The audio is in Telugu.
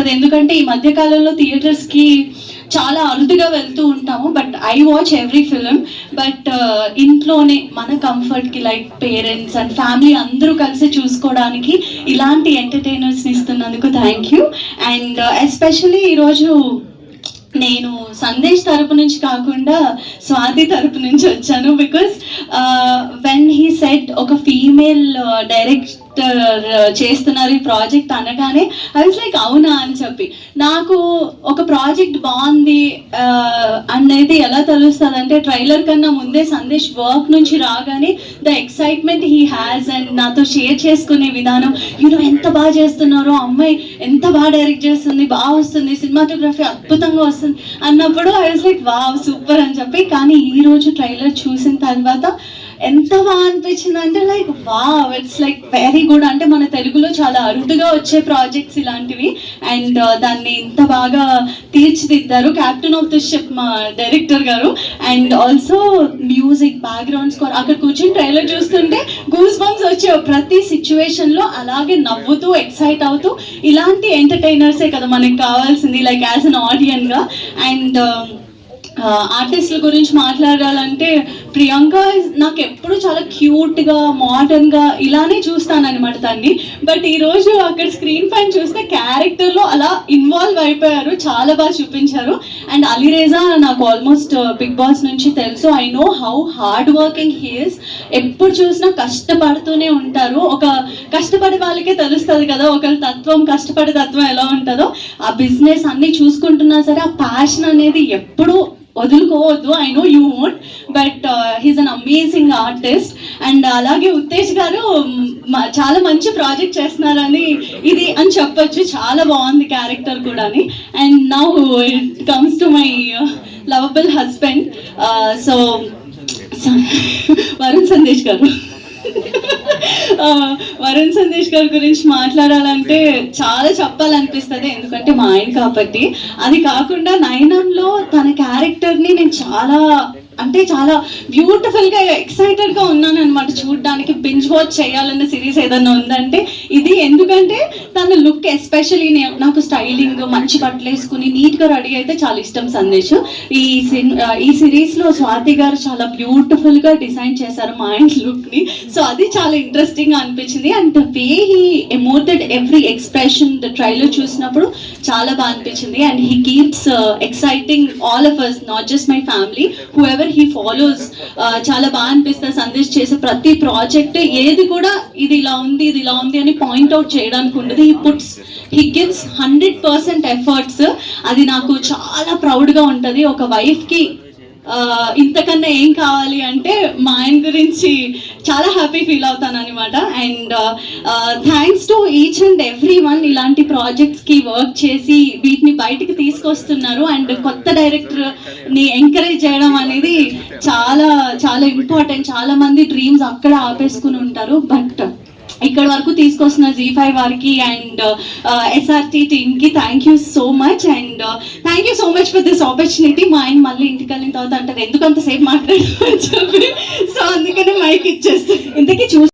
అనిపిస్తుంది. ఎందుకంటే ఈ మధ్య కాలంలో థియేటర్స్కి చాలా అరుదుగా వెళ్తూ ఉంటాము, but I watch every film. But ఇంట్లోనే మన కంఫర్ట్కి లైక్ పేరెంట్స్ అండ్ ఫ్యామిలీ అందరూ కలిసి చూసుకోవడానికి ఇలాంటి ఎంటర్టైనర్స్ని ఇస్తున్నందుకు థ్యాంక్ యూ. అండ్ ఎస్పెషల్లీ ఈరోజు నేను సందేశ్ తరపు నుంచి కాకుండా స్వాతి తరపు నుంచి వచ్చాను. బికాస్ వెన్ హీ సెడ్ ఒక ఫీమేల్ డైరెక్టర్ చేస్తున్నారు ఈ ప్రాజెక్ట్ అనగానే ఐ వాజ్ లైక్ అవునా అని చెప్పి, నాకు ఒక ప్రాజెక్ట్ బాగుంది అనేది ఎలా తెలుస్తుంది అంటే ట్రైలర్ కన్నా ముందే సందేశ్ వర్క్ నుంచి రాగానే the excitement he has and నాతో షేర్ చేసుకునే విధానం, యూనో ఎంత బాగా చేస్తున్నారో, అమ్మాయి ఎంత బాగా డైరెక్ట్ చేస్తుంది, బాగా వస్తుంది, సినిమాటోగ్రఫీ అద్భుతంగా వస్తుంది అన్నప్పుడు I was like wow super అని చెప్పి. కానీ ఈరోజు ట్రైలర్ చూసిన తర్వాత ఎంత బాగా అనిపించింది అంటే like wow it's like very good. అంటే మన తెలుగులో చాలా అరుదుగా వచ్చే ప్రాజెక్ట్స్ ఇలాంటివి, అండ్ దాన్ని ఇంత బాగా తీర్చిదిద్దారు క్యాప్టెన్ ఆఫ్ ది షిప్ మా డైరెక్టర్ గారు. And also music, background score, అక్కడ కూర్చొని ట్రైలర్ చూస్తుంటే గూస్ బంప్స్ వచ్చే ప్రతి సిచ్యువేషన్లో అలాగే నవ్వుతూ ఎక్సైట్ అవుతూ, ఇలాంటి ఎంటర్టైనర్సే కదా మనకి కావాల్సింది లైక్ యాజ్ అన్ ఆడియన్గా. అండ్ ఆర్టిస్టుల గురించి మాట్లాడాలంటే ప్రియాంక నాకు ఎప్పుడు చాలా క్యూట్గా మోడర్న్గా ఇలానే చూస్తానన్నమాట తన్ని. బట్ ఈరోజు అక్కడ స్క్రీన్ పైన చూస్తే క్యారెక్టర్లో అలా ఇన్వాల్వ్ అయిపోయారు, చాలా బాగా చూపించారు. అండ్ అలీరేజా నాకు ఆల్మోస్ట్ బిగ్ బాస్ నుంచి తెలుసు, I know how hard working he is. ఎప్పుడు చూసినా కష్టపడుతూనే ఉంటారు. ఒక కష్టపడే వాళ్ళకే తెలుస్తుంది కదా ఒకరి తత్వం, కష్టపడే తత్వం ఎలా ఉంటుందో. ఆ బిజినెస్ అన్నీ చూసుకుంటున్నా సరే ఆ ప్యాషన్ అనేది ఎప్పుడూ వదులుకోవద్దు. I know you won't, but he's an amazing artist. And అలాగే ఉత్తేజ్ గారు చాలా మంచి ప్రాజెక్ట్ చేస్తున్నారని ఇది అని చెప్పొచ్చు, చాలా బాగుంది క్యారెక్టర్ కూడా. And now it comes to my lovable husband, so Varun Sandesh గారు. వరుణ్ సందేశ్ గారి గురించి మాట్లాడాలంటే చాలా చెప్పాలనిపిస్తుంది, ఎందుకంటే మా ఆయన కాబట్టి. అది కాకుండా నైనాన్లో తన క్యారెక్టర్ని నేను చాలా బ్యూటిఫుల్గా ఎక్సైటెడ్గా ఉన్నాను అనమాట చూడడానికి. బింజ్ వాచ్ చేయాలన్న సిరీస్ ఏదన్నా ఉందంటే ఇది. ఎందుకంటే తన లుక్ ఎస్పెషలీ నాకు స్టైలింగ్, మంచి బట్టలు వేసుకుని నీట్గా రెడీ అయితే చాలా ఇష్టం సందేశ్. ఈ సిరీస్లో స్వాతి గారు చాలా బ్యూటిఫుల్గా డిజైన్ చేశారు మా ఆయన లుక్ని, సో అది చాలా ఇంట్రెస్టింగ్గా అనిపించింది. And the way he emoted every expression the trailer చూసినప్పుడు చాలా బాగా అనిపించింది. And he keeps exciting all of us, not just my family, whoever he follows. చాలా బాగా అనిపిస్తుంది సందేశ్ చేసే ప్రతి ప్రాజెక్ట్. ఏది కూడా ఇది ఇలా ఉంది ఇది ఇలా ఉంది అని పాయింట్అవుట్ చేయడానికి ఉండదు. He gives 100% efforts. అది నాకు చాలా ప్రౌడ్గా ఉంటుంది. ఒక వైఫ్కి ఇంతకన్నా ఏం కావాలి అంటే మా ఆయన గురించి చాలా హ్యాపీ ఫీల్ అవుతాను అనమాట. And thanks to each and every one ఇలాంటి ప్రాజెక్ట్స్కి వర్క్ చేసి వీటిని బయటికి తీసుకొస్తున్నారు. అండ్ కొత్త డైరెక్టర్ని ఎంకరేజ్ చేయడం అనేది చాలా చాలా ఇంపార్టెంట్. చాలా మంది డ్రీమ్స్ అక్కడ ఆపేసుకుని ఉంటారు, బట్ ఇక్కడ వరకు తీసుకొస్తున్న ZEE5 వారికి అండ్ SRT టీమ్కి thank you so much. And thank you so much for this opportunity. మా ఆయన మళ్ళీ ఇంటికి వెళ్ళిన తర్వాత అంటారు ఎందుకు అంతసేపు మాట్లాడారు అని చెప్పి, సో అందుకనే మైక్ ఇచ్చేస్తాను. ఇంతకీ